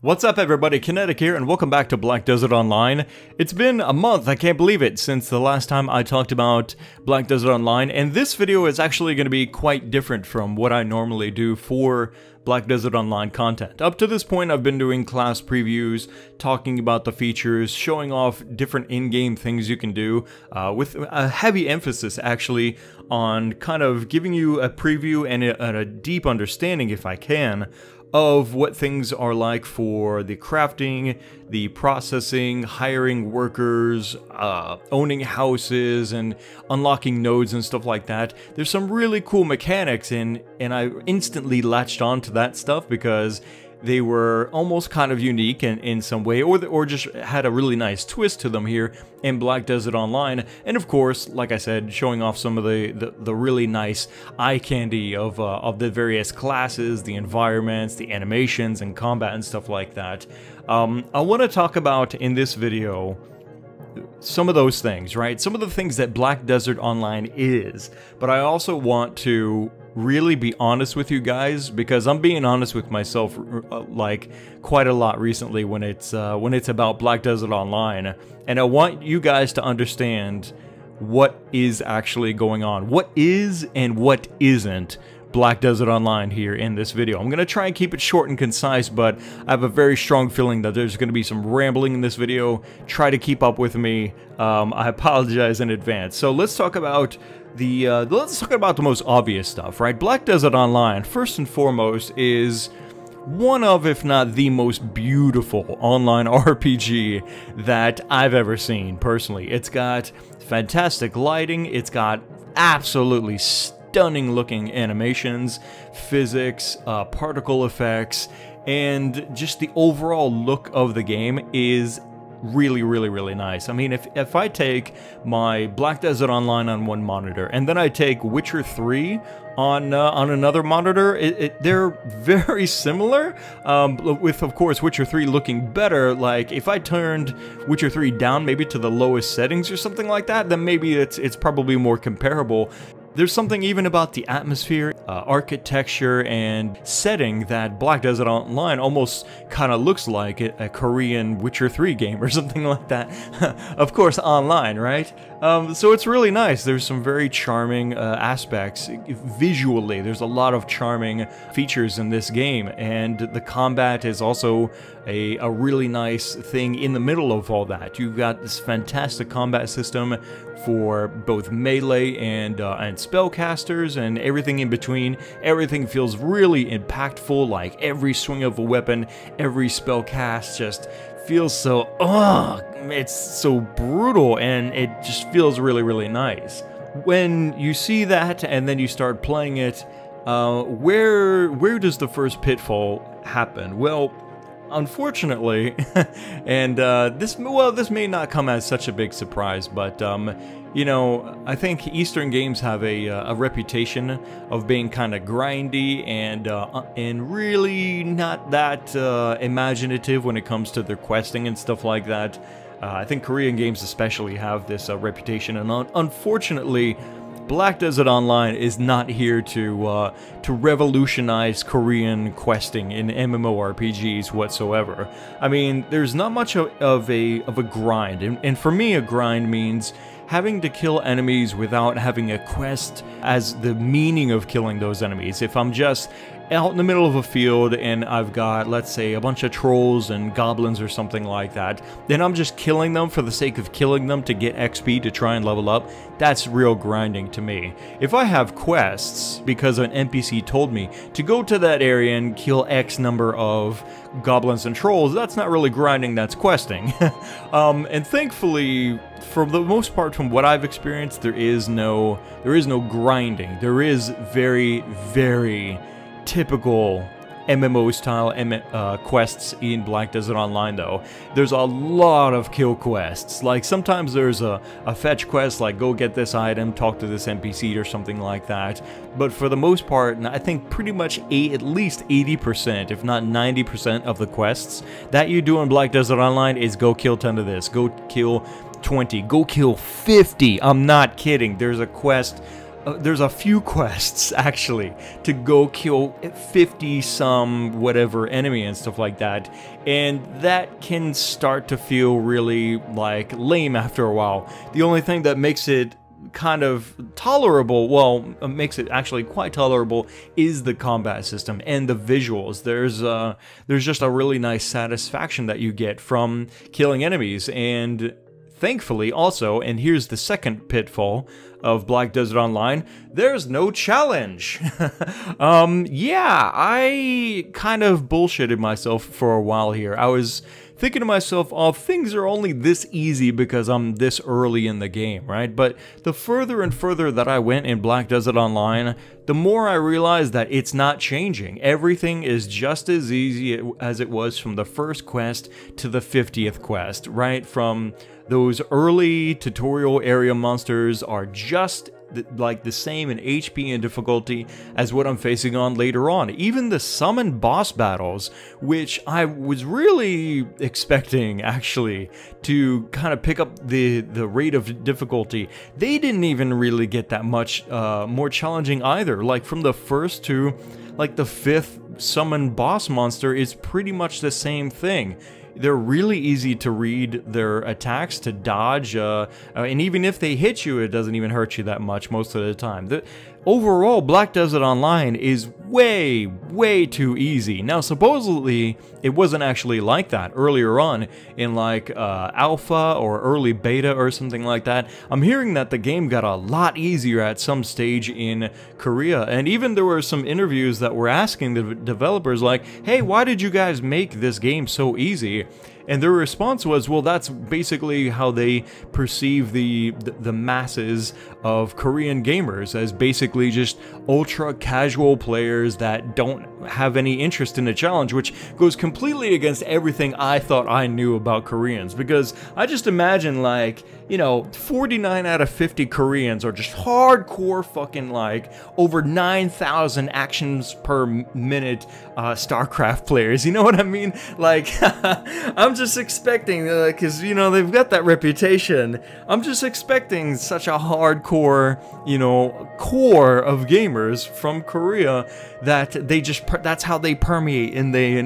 What's up everybody, Kinetic here and welcome back to Black Desert Online. It's been a month, I can't believe it, since the last time I talked about Black Desert Online, and this video is actually going to be quite different from what I normally do for Black Desert Online content. Up to this point I've been doing class previews, talking about the features, showing off different in-game things you can do, with a heavy emphasis actually on kind of giving you a preview and a deep understanding, if I can, of what things are like for the crafting, the processing, hiring workers, owning houses, and unlocking nodes and stuff like that. There's some really cool mechanics, and I instantly latched on to that stuff because they were almost kind of unique in some way, or just had a really nice twist to them here in Black Desert Online. And of course, like I said, showing off some of the really nice eye candy of the various classes, the environments, the animations, and combat and stuff like that. I want to talk about in this video some of those things, right? Some of the things that Black Desert Online is, but I also want to really be honest with you guys, because I'm being honest with myself like quite a lot recently when it's about Black Desert Online, and I want you guys to understand what is actually going on, what is and what isn't Black Desert Online here in this video. I'm going to try and keep it short and concise, but I have a very strong feeling that there's going to be some rambling in this video. Try to keep up with me. I apologize in advance. So let's talk about the most obvious stuff, right? Black Desert Online, first and foremost, is one of, if not the most beautiful online RPG that I've ever seen, personally. It's got fantastic lighting, it's got absolutely stunning looking animations, physics, particle effects, and just the overall look of the game is really nice. I mean, if I take my Black Desert Online on one monitor and then I take Witcher 3 on another monitor, they're very similar, with of course Witcher 3 looking better. Like if I turned Witcher 3 down maybe to the lowest settings or something like that, then maybe it's probably more comparable. There's something even about the atmosphere, architecture, and setting that Black Desert Online almost kind of looks like a Korean Witcher 3 game or something like that. Of course, online, right? So it's really nice. There's some very charming aspects. Visually, there's a lot of charming features in this game, and the combat is also a really nice thing in the middle of all that. You've got this fantastic combat system for both melee and spellcasters and everything in between. Everything feels really impactful, like every swing of a weapon, every spell cast just feels so, it's so brutal, and it just feels really nice. When you see that and then you start playing it, where does the first pitfall happen? Well, unfortunately, and this may not come as such a big surprise, but you know, I think Eastern games have a reputation of being kind of grindy and really not that imaginative when it comes to their questing and stuff like that. I think Korean games especially have this reputation, and unfortunately, Black Desert Online is not here to revolutionize Korean questing in MMORPGs whatsoever. I mean, there's not much of a grind, and for me, a grind means having to kill enemies without having a quest as the meaning of killing those enemies. If I'm just out in the middle of a field and I've got, let's say, a bunch of trolls and goblins or something like that, then I'm just killing them for the sake of killing them to get XP to try and level up. That's real grinding to me. If I have quests because an NPC told me to go to that area and kill X number of goblins and trolls, that's not really grinding, that's questing. And thankfully, for the most part, from what I've experienced, there is no grinding. There is very typical MMO-style quests in Black Desert Online, though. There's a lot of kill quests. Like, sometimes there's a fetch quest, like, go get this item, talk to this NPC or something like that. But for the most part, I think pretty much at least 80%, if not 90% of the quests that you do in Black Desert Online is go kill 10 of this, go kill 20, go kill 50. I'm not kidding. There's a quest there's a few quests actually to go kill 50 some whatever enemy and stuff like that, and that can start to feel really like lame after a while. The only thing that makes it kind of tolerable, well, makes it actually quite tolerable, is the combat system and the visuals. There's just a really nice satisfaction that you get from killing enemies, and thankfully also, and here's the second pitfall of Black Desert Online, there's no challenge. Yeah, I kind of bullshitted myself for a while here. I was thinking to myself, oh, things are only this easy because I'm this early in the game, right? But the further and further that I went in Black Desert Online, the more I realized that it's not changing. Everything is just as easy as it was from the first quest to the 50th quest, right? From those early tutorial area monsters are just like the same in HP and difficulty as what I'm facing on later on. Even the summon boss battles, which I was really expecting actually to kind of pick up the rate of difficulty, they didn't even really get that much more challenging either. Like from the first to like the 5th summon boss monster is pretty much the same thing. They're really easy to read their attacks, to dodge, and even if they hit you, it doesn't even hurt you that much most of the time. Overall, Black Desert Online is way, way too easy. Now, supposedly, it wasn't actually like that earlier on in like alpha or early beta or something like that. I'm hearing that the game got a lot easier at some stage in Korea, and even there were some interviews that were asking the developers like, hey, why did you guys make this game so easy? And their response was, well, that's basically how they perceive the masses of Korean gamers, as basically just ultra casual players that don't have any interest in a challenge, which goes completely against everything I thought I knew about Koreans. Because I just imagine, like, you know, 49 out of 50 Koreans are just hardcore fucking like over 9,000 actions per minute StarCraft players. You know what I mean? Like, I'm just expecting, because, you know, they've got that reputation. I'm just expecting such a hardcore, you know, core of gamers from Korea that they just, that's how they permeate and they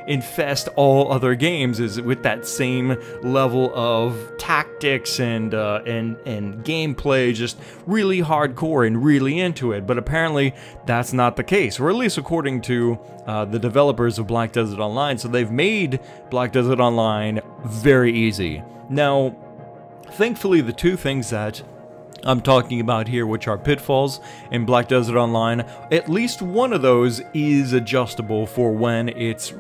infest all other games, is with that same level of tactics and gameplay, just really hardcore and really into it. But apparently that's not the case, or at least according to the developers of Black Desert Online. So they've made Black Desert Online very easy. Now, thankfully, the two things that I'm talking about here, which are pitfalls in Black Desert Online, at least one of those is adjustable for when it's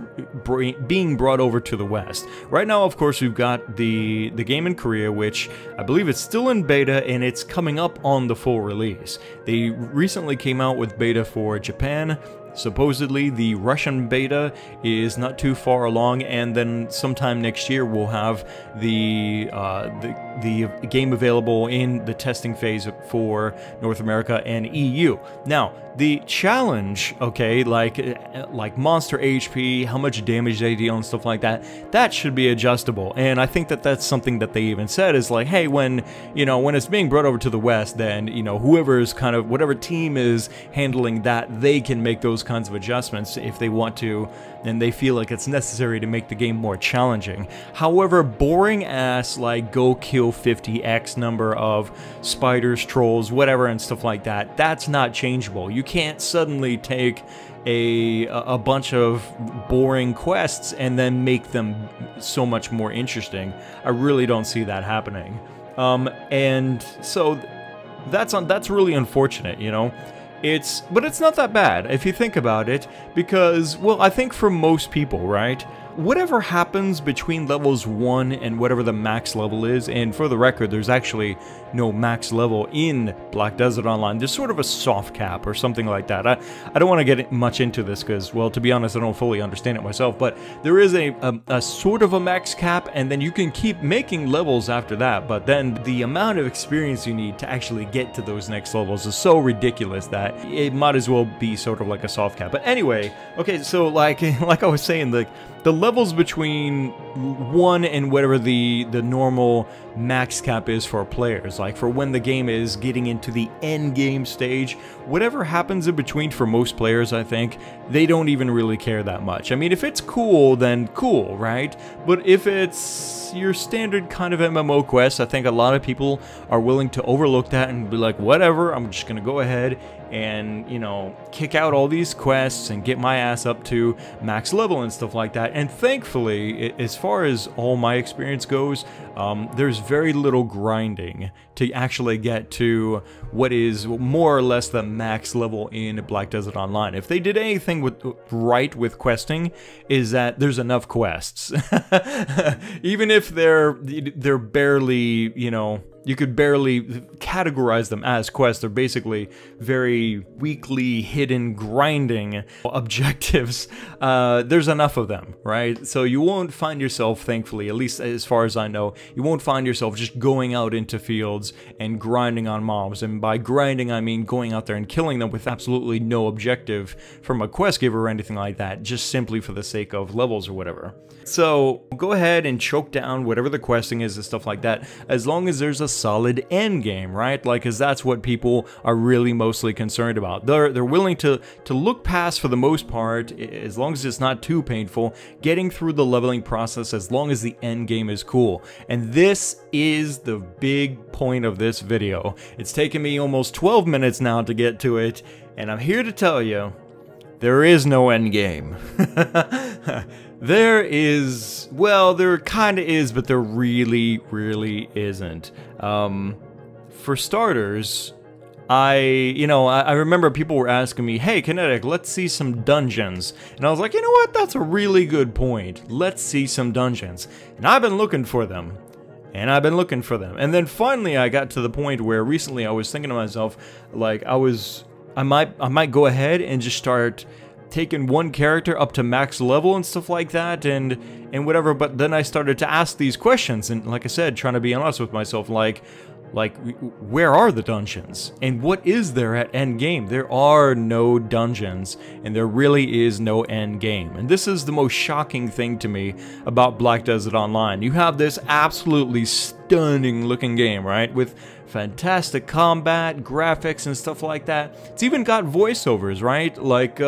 being brought over to the West. Right now, of course, we've got the game in Korea, which I believe it's still in beta, and it's coming up on the full release. They recently came out with beta for Japan. Supposedly, the Russian beta is not too far along, and then sometime next year we'll have the game available in the testing phase for North America and EU. Now, the challenge, okay, like monster HP, how much damage they deal and stuff like that, that should be adjustable. And I think that that's something that they even said is like, hey, when it's being brought over to the West, then, you know, whoever's kind of, whatever team is handling that, they can make those kinds of adjustments if they want to, and they feel like it's necessary to make the game more challenging. However, boring ass, like, go kill 50x number of spiders, trolls, whatever, and stuff like that, that's not changeable. You can't suddenly take a bunch of boring quests and then make them so much more interesting. I really don't see that happening. And so that's really unfortunate, you know. But it's not that bad if you think about it, because, well, I think for most people, right, whatever happens between levels 1 and whatever the max level is, and for the record, there's actually no max level in Black Desert Online. There's sort of a soft cap or something like that. I don't want to get much into this because, well, to be honest, I don't fully understand it myself, but there is a sort of a max cap, and then you can keep making levels after that, but then the amount of experience you need to actually get to those next levels is so ridiculous that it might as well be sort of like a soft cap. But anyway, okay, so like I was saying, the the levels between 1 and whatever the normal max cap is for players, like for when the game is getting into the end game stage, whatever happens in between for most players, I think, they don't even really care that much. I mean, if it's cool, then cool, right? But if it's your standard kind of MMO quest, I think a lot of people are willing to overlook that and be like, whatever, I'm just gonna go ahead and, you know, kick out all these quests and get my ass up to max level and stuff like that. And thankfully, as far as all my experience goes, there's very little grinding to actually get to what is more or less the max level in Black Desert Online. If they did anything right with questing, is that there's enough quests. Even if they're barely, you know, you could barely categorize them as quests. They're basically very weakly hidden grinding objectives. There's enough of them, right? So you won't find yourself, thankfully, at least as far as I know, you won't find yourself just going out into fields and grinding on mobs. And by grinding, I mean going out there and killing them with absolutely no objective from a quest giver or anything like that, just simply for the sake of levels or whatever. So go ahead and choke down whatever the questing is and stuff like that, as long as there's a solid end game, right? Like, because that's what people are really mostly concerned about. They're willing to look past, for the most part, as long as it's not too painful, getting through the leveling process as long as the end game is cool. And this is the big point of this video. It's taken me almost 12 minutes now to get to it, and I'm here to tell you, there is no end game. There is, well, there kind of is, but there really, really isn't. For starters, I remember people were asking me, hey, Kinetic, let's see some dungeons. And I was like, you know what, that's a really good point. Let's see some dungeons. And I've been looking for them. And I've been looking for them. And then finally I got to the point where recently I was thinking to myself, like, I might go ahead and just start taking one character up to max level and stuff like that and whatever. But then I started to ask these questions, and like I said, trying to be honest with myself, like where are the dungeons and what is there at end game? There are no dungeons, and there really is no end game. And this is the most shocking thing to me about Black Desert Online. You have this absolutely stunning looking game, right, with fantastic combat, graphics, and stuff like that. It's even got voiceovers, right? Like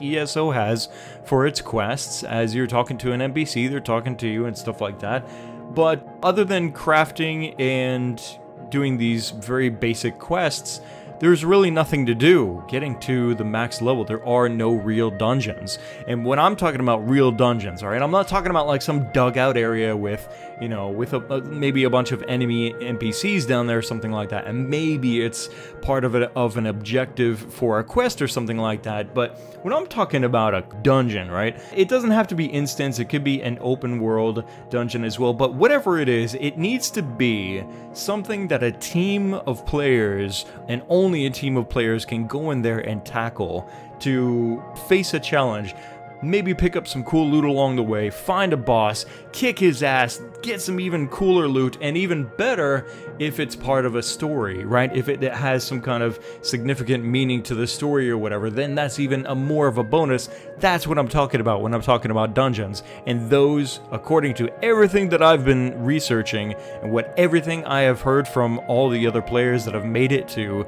ESO has for its quests. As you're talking to an NPC, they're talking to you and stuff like that. But other than crafting and doing these very basic quests, there's really nothing to do. Getting to the max level, there are no real dungeons. And when I'm talking about real dungeons, alright, I'm not talking about like some dugout area with, you know, with maybe a bunch of enemy NPCs down there or something like that, and maybe it's part of an objective for a quest or something like that. But when I'm talking about a dungeon, right, it doesn't have to be instance, it could be an open world dungeon as well, but whatever it is, it needs to be something that a team of players, and only a team of players, can go in there and tackle to face a challenge. Maybe pick up some cool loot along the way, find a boss, kick his ass, get some even cooler loot, and even better if it's part of a story, right? If it has some kind of significant meaning to the story or whatever, then that's even more of a bonus. That's what I'm talking about when I'm talking about dungeons. And those, according to everything that I've been researching and everything I have heard from all the other players that have made it to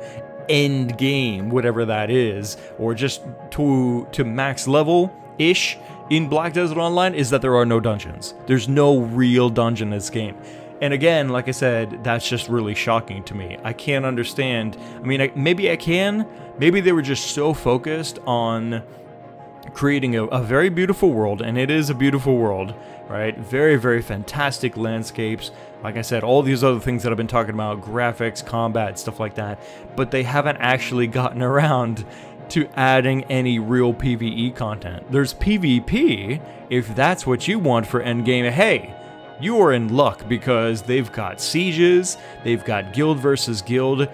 end game, whatever that is, or just to max level ish in Black Desert Online, is that there are no dungeons. There's no real dungeon in this game. And again, like I said, that's just really shocking to me. I can't understand. I mean, maybe I can. Maybe they were just so focused on creating a very beautiful world, and it is a beautiful world, right? Very, very fantastic landscapes. Like I said, all these other things that I've been talking about, graphics, combat, stuff like that. But they haven't actually gotten around to adding any real PvE content. There's PvP, if that's what you want for endgame. Hey, you are in luck, because they've got sieges, they've got guild versus guild,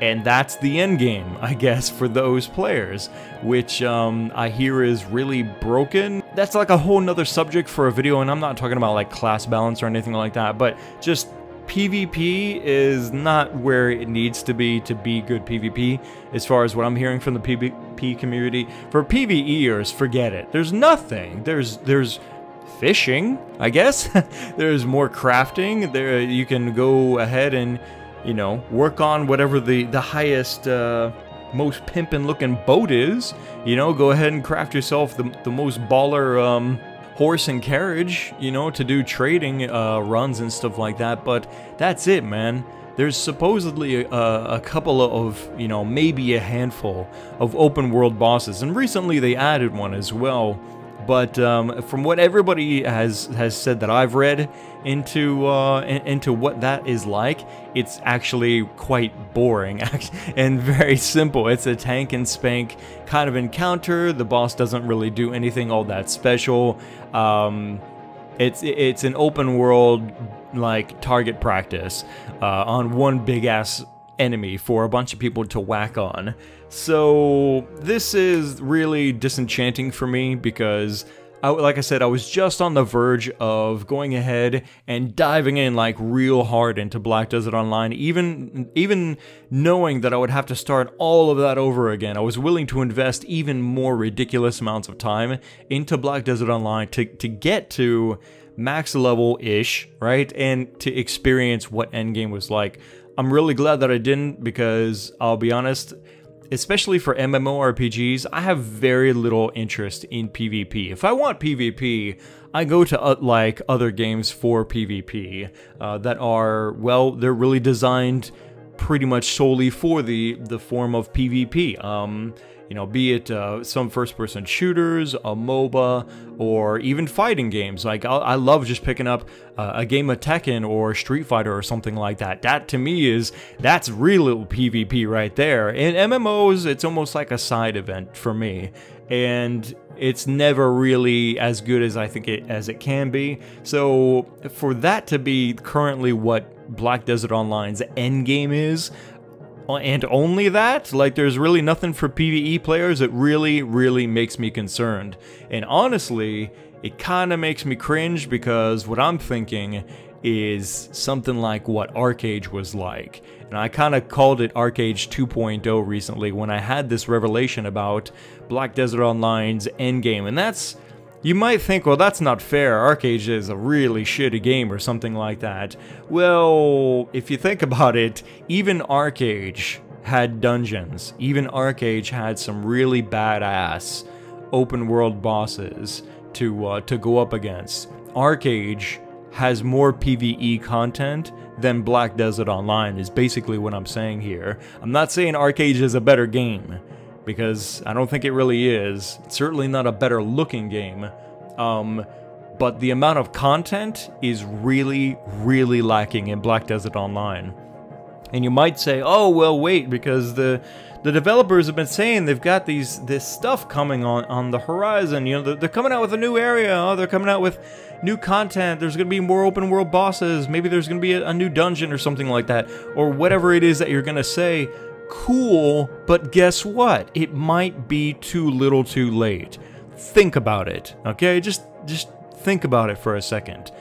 and that's the endgame, I guess, for those players, which I hear is really broken. That's like a whole nother subject for a video, and I'm not talking about like class balance or anything like that, but just PvP is not where it needs to be good PvP, as far as what I'm hearing from the PvP community. For PvEers, forget it. There's nothing. There's fishing, I guess. There's more crafting. There you can go ahead and, you know, work on whatever the highest, most pimpin' looking boat is. You know, go ahead and craft yourself the most baller horse and carriage, you know, to do trading runs and stuff like that. But that's it, man. There's supposedly a couple of, you know, maybe a handful of open world bosses, and recently they added one as well. But from what everybody has said that I've read into what that is like, it's actually quite boring and very simple. It's a tank and spank kind of encounter. The boss doesn't really do anything all that special. It's an open world like target practice on one big ass enemy for a bunch of people to whack on. So this is really disenchanting for me because, like I said, I was just on the verge of going ahead and diving in like real hard into Black Desert Online, even knowing that I would have to start all of that over again. I was willing to invest even more ridiculous amounts of time into Black Desert Online to get to max level-ish, right? And to experience what endgame was like. I'm really glad that I didn't, because I'll be honest, especially for MMORPGs, I have very little interest in PvP. If I want PvP, I go to like other games for PvP that are, well, they're really designed pretty much solely for the form of PvP. You know, be it some first-person shooters, a MOBA, or even fighting games. Like, I love just picking up a game of Tekken or Street Fighter or something like that. That, to me, that's real PvP right there. In MMOs, it's almost like a side event for me. And it's never really as good as I think it can be. So, for that to be currently what Black Desert Online's endgame is, and only that, like, there's really nothing for PvE players, it really makes me concerned. And honestly, it kind of makes me cringe, because what I'm thinking is something like what ArcAge was like. And I kind of called it ArcAge 2.0 recently when I had this revelation about Black Desert Online's endgame. And that's, you might think, well, that's not fair, ArcAge is a really shitty game or something like that. Well, if you think about it, even ArcAge had dungeons. Even ArcAge had some really badass open world bosses to go up against. ArcAge has more PvE content than Black Desert Online, is basically what I'm saying here. I'm not saying ArcAge is a better game, because I don't think it really is. It's certainly not a better looking game. But the amount of content is really lacking in Black Desert Online. And you might say, oh, well, wait, because the developers have been saying they've got this stuff coming on the horizon. You know, they're coming out with a new area. Oh, they're coming out with new content. There's going to be more open world bosses. Maybe there's going to be a new dungeon or something like that. Or whatever it is that you're going to say. Cool, but guess what? It might be too little too late. Think about it, okay? Just think about it for a second.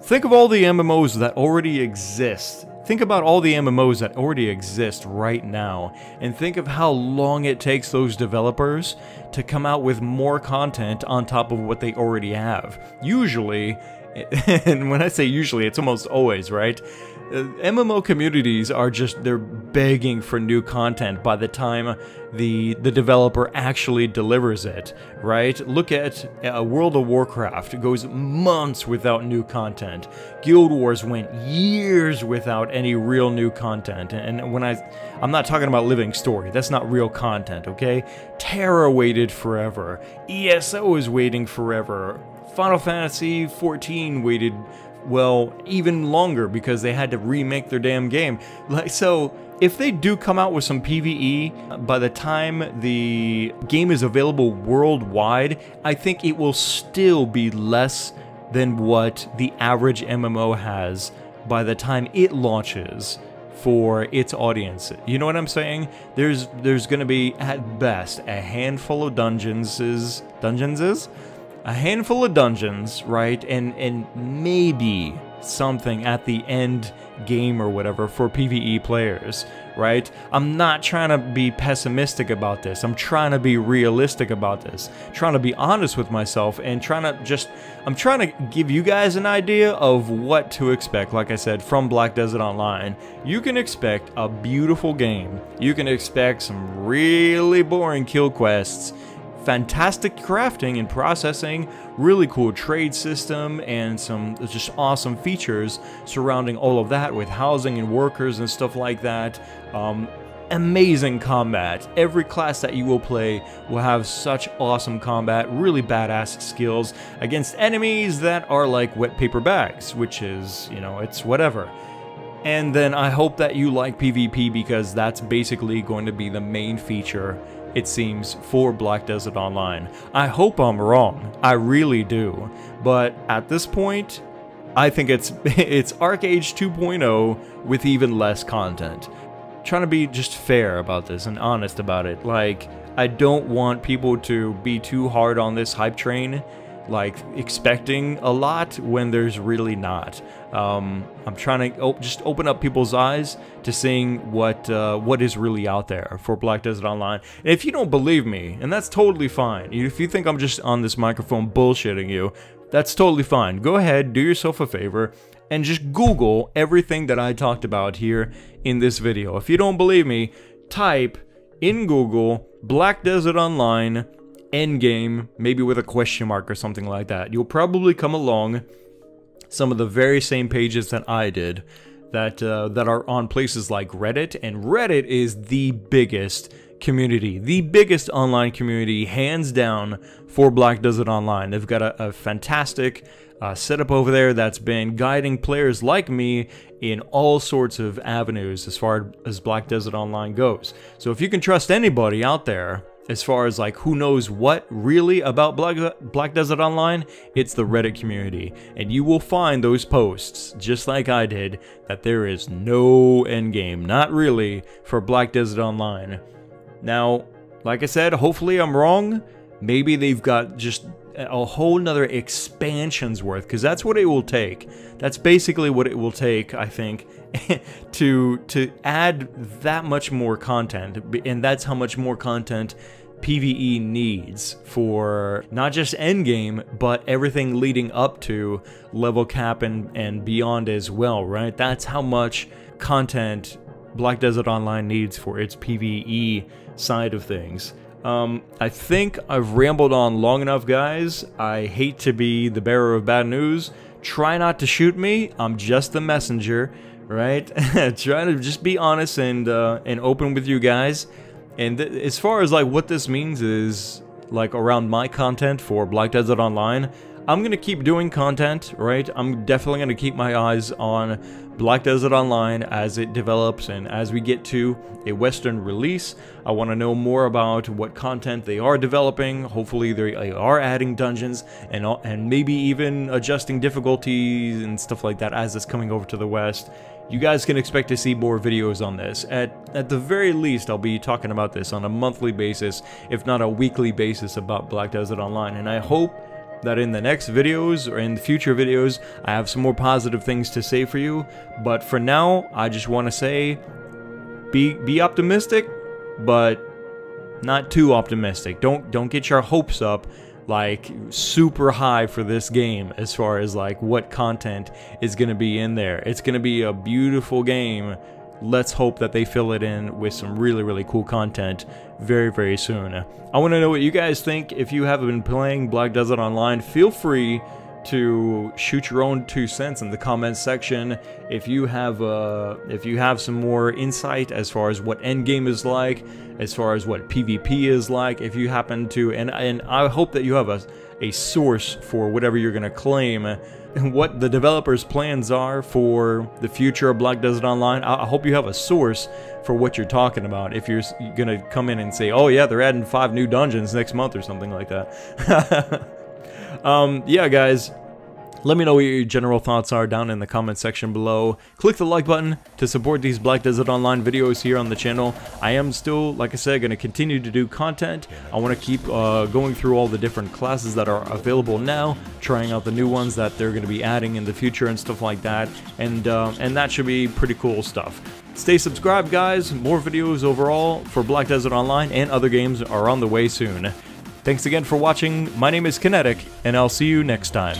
Think of all the MMOs that already exist. Think about all the MMOs that already exist right now, and think of how long it takes those developers to come out with more content on top of what they already have. Usually, and when I say usually, it's almost always, right? MMO communities are just, they're begging for new content by the time the developer actually delivers it, right? Look at World of Warcraft. It goes months without new content. Guild Wars went years without any real new content. And when I'm not talking about living story, that's not real content, okay? Terra waited forever. ESO is waiting forever. Final Fantasy XIV waited, well, even longer, because they had to remake their damn game. Like, so if they do come out with some PvE by the time the game is available worldwide, I think it will still be less than what the average MMO has by the time it launches for its audience. You know what I'm saying? There's going to be, at best, a handful of dungeons, a handful of dungeons, right? And maybe something at the end game or whatever for PvE players, right? I'm not trying to be pessimistic about this. I'm trying to be realistic about this. Trying to be honest with myself and I'm trying to give you guys an idea of what to expect. Like I said, from Black Desert Online, you can expect a beautiful game. You can expect some really boring kill quests, fantastic crafting and processing, really cool trade system, and some just awesome features surrounding all of that with housing and workers and stuff like that. Amazing combat. Every class that you will play will have such awesome combat, really badass skills against enemies that are like wet paper bags, which is, you know, it's whatever. And then I hope that you like PvP, because that's basically going to be the main feature, it seems, for Black Desert Online. I hope I'm wrong. I really do. But at this point, I think it's ArcAge 2.0 with even less content. Trying to be just fair about this and honest about it. Like, I don't want people to be too hard on this hype train, like expecting a lot when there's really not. I'm trying to just open up people's eyes to seeing what is really out there for Black Desert Online. And if you don't believe me, and that's totally fine, if you think I'm just on this microphone bullshitting you, that's totally fine. Go ahead, do yourself a favor, and just Google everything that I talked about here in this video. If you don't believe me, type in Google Black Desert Online endgame, maybe with a question mark or something like that. You'll probably come along some of the very same pages that I did, that are on places like Reddit, and Reddit is the biggest community, the biggest online community, hands down, for Black Desert Online. They've got a fantastic setup over there that's been guiding players like me in all sorts of avenues as far as Black Desert Online goes. So if you can trust anybody out there as far as like who knows what really about Black Desert Online, it's the Reddit community. And you will find those posts, just like I did, that there is no endgame, not really, for Black Desert Online. Now, like I said, hopefully I'm wrong. Maybe they've got just a whole nother expansion's worth, because that's what it will take. That's basically what it will take, I think, to add that much more content, and that's how much more content PvE needs for not just endgame, but everything leading up to level cap and beyond as well, right? That's how much content Black Desert Online needs for its PvE side of things. I think I've rambled on long enough, guys. I hate to be the bearer of bad news. Try not to shoot me. I'm just the messenger, right? Trying to just be honest and open with you guys. And as far as like what this means is like around my content for Black Desert Online, I'm gonna keep doing content, right? I'm definitely gonna keep my eyes on Black Desert Online as it develops and as we get to a Western release. I want to know more about what content they are developing. Hopefully they are adding dungeons and maybe even adjusting difficulties and stuff like that as it's coming over to the West. You guys can expect to see more videos on this. At the very least, I'll be talking about this on a monthly basis, if not a weekly basis, about Black Desert Online. And I hope that in the next videos or in the future videos, I have some more positive things to say for you. But for now, I just want to say, be optimistic, but not too optimistic. Don't get your hopes up like super high for this game as far as like what content is going to be in there. It's going to be a beautiful game. Let's hope that they fill it in with some really, really cool content very, very soon. I want to know what you guys think. If you have been playing Black Desert Online, feel free to shoot your own 2 cents in the comments section. If you have some more insight as far as what endgame is like, as far as what PvP is like, if you happen to, and I hope that you have a source for whatever you're gonna claim, and what the developers' plans are for the future of Black Desert Online. I hope you have a source for what you're talking about. If you're gonna come in and say, oh yeah, they're adding 5 new dungeons next month or something like that. Yeah, guys, Let me know what your general thoughts are down in the comment section below. Click the like button to support these Black Desert Online videos here on the channel. I am still, like I said, going to continue to do content. I want to keep going through all the different classes that are available now, trying out the new ones that they're going to be adding in the future and stuff like that, and that should be pretty cool stuff. Stay subscribed, guys. More videos overall for Black Desert Online and other games are on the way soon. Thanks again for watching. My name is Kinetic, and I'll see you next time.